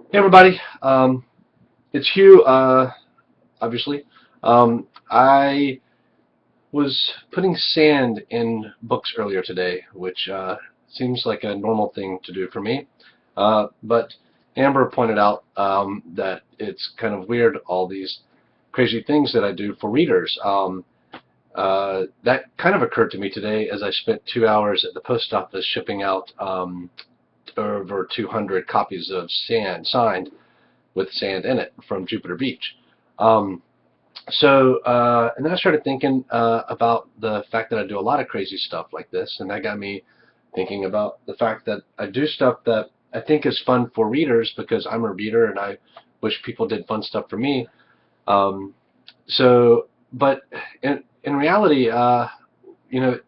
Hey everybody, it's Hugh, obviously. I was putting sand in books earlier today, which seems like a normal thing to do for me. But Amber pointed out that it's kind of weird, all these crazy things that I do for readers. That kind of occurred to me today as I spent 2 hours at the post office shipping out over 200 copies of sand signed with sand in it from Jupiter Beach. Um, and then I started thinking about the fact that I do a lot of crazy stuff like this, and that got me thinking about the fact that I do stuff that I think is fun for readers because I'm a reader and I wish people did fun stuff for me. Um, but in reality, you know,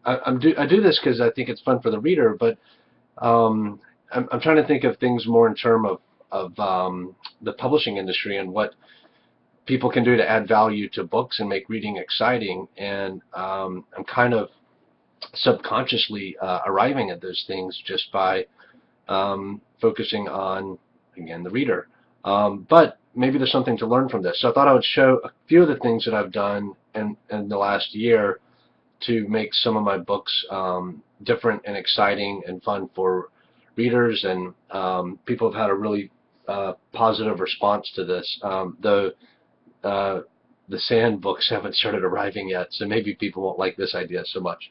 I do this because I think it's fun for the reader, but I'm trying to think of things more in terms of the publishing industry and what people can do to add value to books and make reading exciting. And I'm kind of subconsciously arriving at those things just by focusing on, again, the reader. But maybe there's something to learn from this. So I thought I would show a few of the things that I've done in the last year to make some of my books different and exciting and fun for readers, and people have had a really positive response to this, though uh, the sand books haven't started arriving yet, so maybe people won't like this idea so much.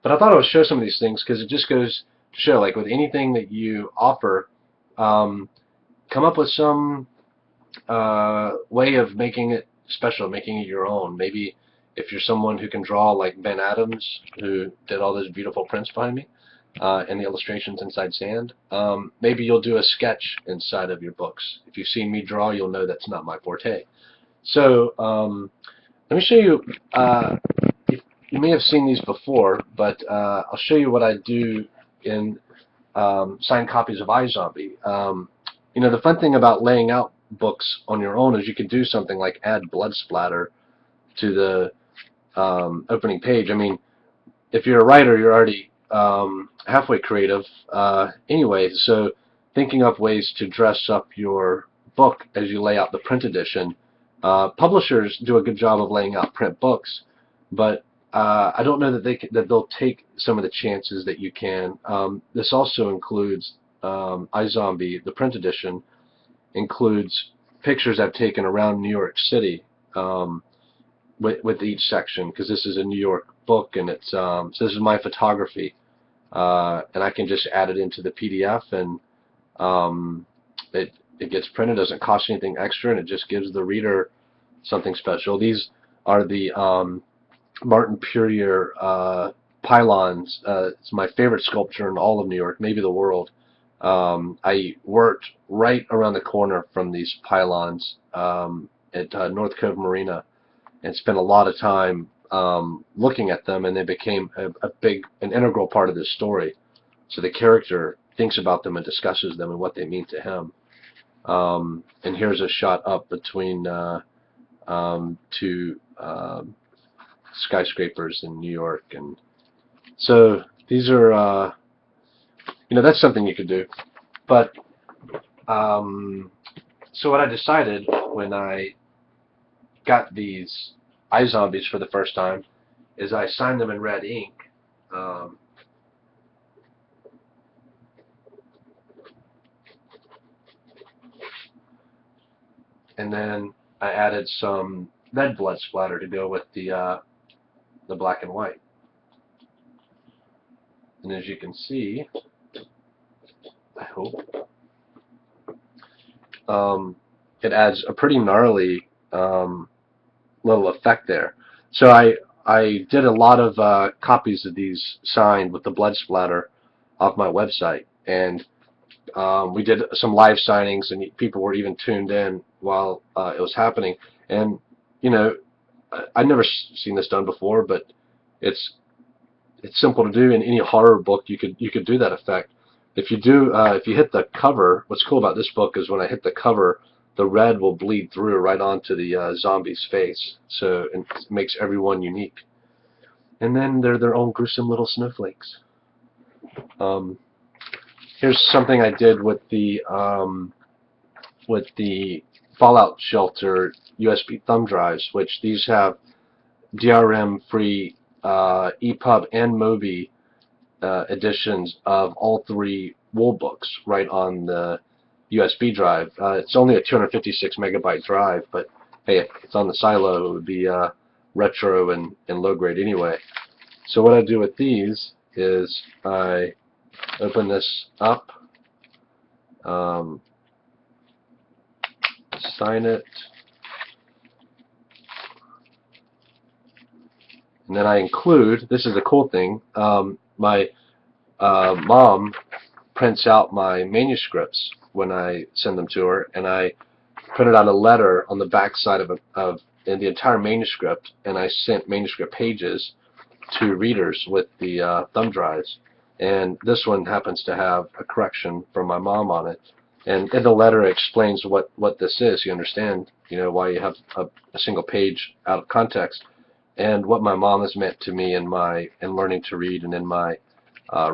But I thought I would show some of these things because it just goes to show, like with anything that you offer, um, come up with some way of making it special, making it your own. Maybe if you're someone who can draw like Ben Adams, who did all those beautiful prints behind me, and the illustrations inside sand, maybe you'll do a sketch inside of your books. If you've seen me draw, you'll know that's not my forte. So let me show you. You may have seen these before, but I'll show you what I do in signed copies of iZombie. The fun thing about laying out books on your own is you can do something like add blood splatter to the opening page. I mean, if you're a writer, you're already halfway creative anyway. So thinking up ways to dress up your book as you lay out the print edition. Publishers do a good job of laying out print books, but I don't know that they'll take some of the chances that you can. This also includes iZombie, the print edition, includes pictures I've taken around New York City with each section, because this is a New York book, and it's so this is my photography, and I can just add it into the PDF, and um, it gets printed. Doesn't cost anything extra, and it just gives the reader something special. These are the Martin Puryear pylons. It's my favorite sculpture in all of New York, maybe the world. I worked right around the corner from these pylons at North Cove Marina, and spent a lot of time looking at them, and they became an integral part of this story. So the character thinks about them and discusses them and what they mean to him. And here's a shot up between two skyscrapers in New York, and so these are that's something you could do. But so what I decided when I got these iZombies for the first time is I signed them in red ink. Um, and then I added some red blood splatter to go with the black and white. And as you can see, I hope, it adds a pretty gnarly little effect there. So I did a lot of copies of these signed with the blood splatter off my website, and we did some live signings, and people were even tuned in while it was happening. And I'd never seen this done before, but it's simple to do. In any horror book, you could do that effect. If you hit the cover, what's cool about this book is when I hit the cover, the red will bleed through right onto the zombie's face, so it makes everyone unique. And then they're their own gruesome little snowflakes. Um, Here's something I did with the with the Fallout Shelter USB thumb drives, which these have DRM-free EPUB and MOBI editions of all 3 Wool books right on the USB drive. It's only a 256 megabyte drive, but hey, if it's on the silo, it would be retro and low grade anyway. So what I do with these is I open this up, sign it, and then I include, this is the cool thing, my mom prints out my manuscripts when I send them to her, and I printed out a letter on the back side of in the entire manuscript, and I sent manuscript pages to readers with the thumb drives. And this one happens to have a correction from my mom on it. And in the letter it explains what this is. You understand, why you have a single page out of context, and what my mom has meant to me in learning to read and in my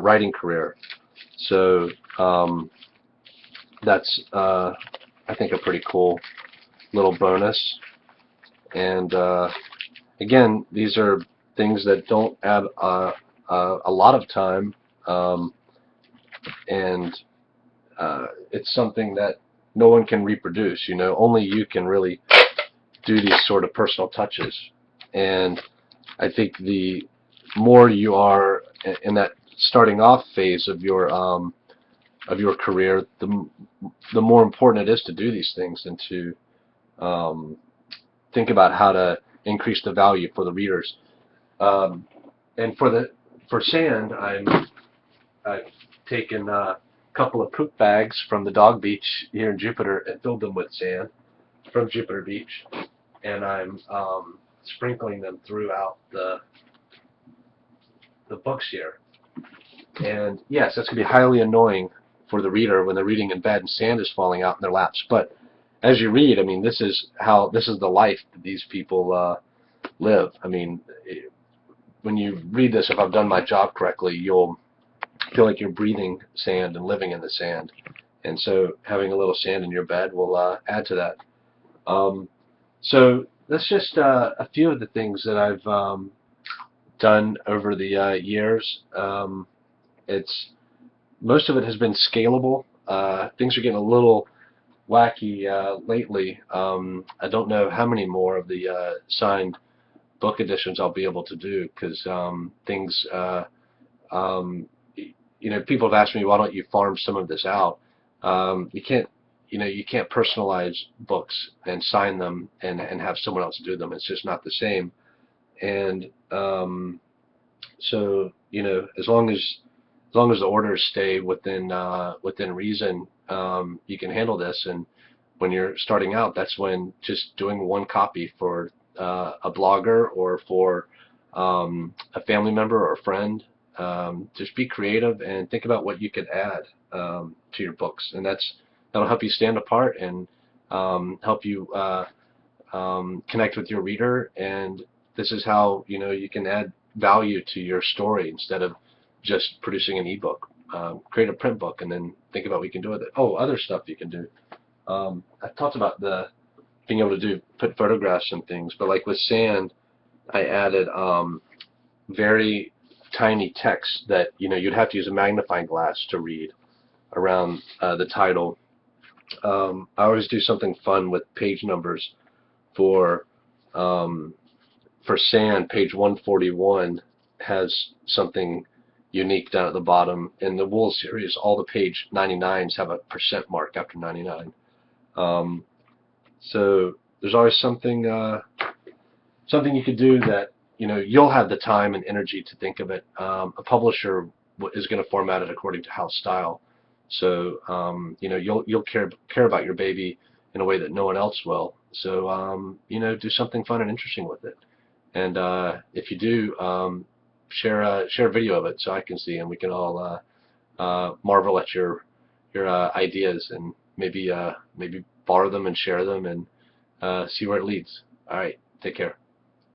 writing career. So that's I think a pretty cool little bonus. And again, these are things that don't add a lot of time, and it's something that no one can reproduce. Only you can really do these sort of personal touches. And I think the more you are in that starting off phase of your career, the more important it is to do these things and to think about how to increase the value for the readers. And for sand, I've taken a couple of poop bags from the dog beach here in Jupiter and filled them with sand from Jupiter Beach, and I'm sprinkling them throughout the books here. And yes, that's going to be highly annoying for the reader when they're reading in bed and sand is falling out in their laps. But as you read, I mean, this is the life that these people live. I mean, when you read this, if I've done my job correctly, you'll feel like you're breathing sand and living in the sand. And so having a little sand in your bed will add to that. So that's just a few of the things that I've done over the years. Most of it has been scalable. Things are getting a little wacky lately. I don't know how many more of the signed book editions I'll be able to do, because things, people have asked me, why don't you farm some of this out? You can't personalize books and sign them and have someone else do them. It's just not the same. And so as long as the orders stay within reason, you can handle this. And when you're starting out, that's when just doing one copy for a blogger or for a family member or a friend, just be creative and think about what you could add to your books, and that'll help you stand apart and help you connect with your reader. And this is how you can add value to your story instead of just producing an ebook. Create a print book and then think about what you can do with it. Oh, other stuff you can do. I talked about being able to put photographs and things, but like with sand, I added very tiny text that you'd have to use a magnifying glass to read around the title. I always do something fun with page numbers. For sand, page 141 has something unique down at the bottom. In the Wool series, all the page 99s have a % mark after 99. So there's always something you could do that you'll have the time and energy to think of it. A publisher is going to format it according to house style. So you'll care about your baby in a way that no one else will. So do something fun and interesting with it. And if you do, share a video of it so I can see, and we can all marvel at your ideas, and maybe borrow them and share them and see where it leads. All right, take care.